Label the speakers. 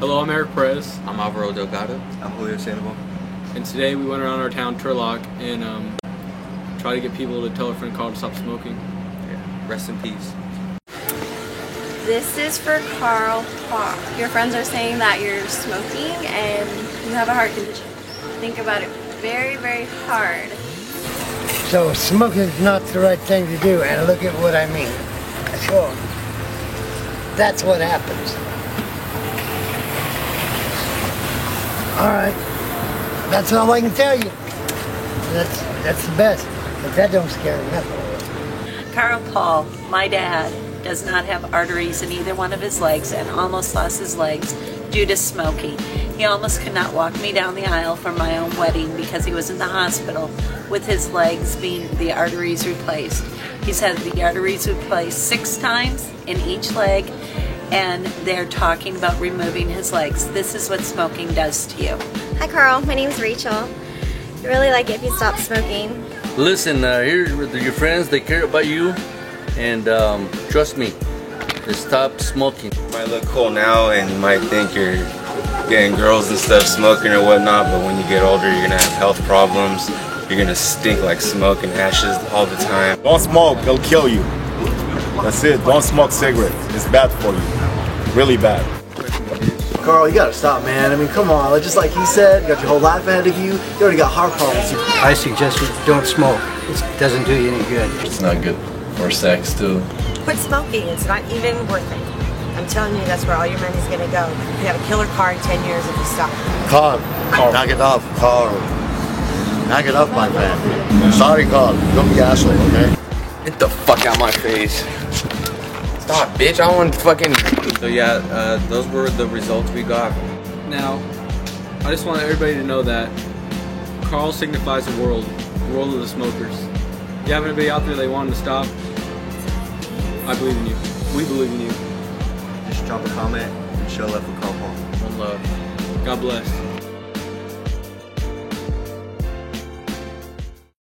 Speaker 1: Hello, I'm Eric Perez.
Speaker 2: I'm Alvaro Delgado.
Speaker 3: I'm Julio Sandoval.
Speaker 1: And today we went around our town, Turlock, and tried to get people to tell a friend Carl to stop smoking.
Speaker 2: Yeah. Rest in peace.
Speaker 4: This is for Carl Paul. Your friends are saying that you're smoking and you have a heart condition. Think about it very, very hard.
Speaker 5: So smoking is not the right thing to do, and look at what I mean. Sure. That's what happens. Alright. That's all I can tell you. That's the best. But that don't scare me nothing.
Speaker 6: Carl Paul, my dad, does not have arteries in either one of his legs and almost lost his legs due to smoking. He almost could not walk me down the aisle for my own wedding because he was in the hospital with his legs being the arteries replaced. He's had the arteries replaced 6 times in each leg, and they're talking about removing his legs. This is what smoking does to you.
Speaker 7: Hi Carl, my name's Rachel. I'd really like it if you stopped smoking.
Speaker 8: Listen, here's with your friends, they care about you, and trust me, just stop smoking.
Speaker 3: You might look cool now and you might think you're getting girls and stuff smoking or whatnot, but when you get older you're gonna have health problems. You're gonna stink like smoke and ashes all the time.
Speaker 9: Don't smoke, it'll kill you. That's it, don't smoke cigarettes. It's bad for you, really bad.
Speaker 10: Carl, you gotta stop, man. I mean, come on. Just like he said, you got your whole life ahead of you. You already got heart problems.
Speaker 5: I suggest you don't smoke. It doesn't do you any good.
Speaker 11: It's not good for sex, too.
Speaker 12: Quit smoking. It's not even worth it. I'm telling you, that's where all your money's gonna go. You have a killer car in 10 years if you stop.
Speaker 13: Carl, knock it off, Carl. Knock it off, my man. Sorry, Carl. Don't be an asshole, okay?
Speaker 2: Get the fuck out my face. Stop, bitch. I want fucking... So yeah, those were the results we got.
Speaker 1: Now, I just want everybody to know that Carl signifies the world of the smokers. If you have anybody out there that want to stop, I believe in you. We believe in you.
Speaker 3: Just drop a comment and show love for Carl Paul.
Speaker 2: One love.
Speaker 1: God bless.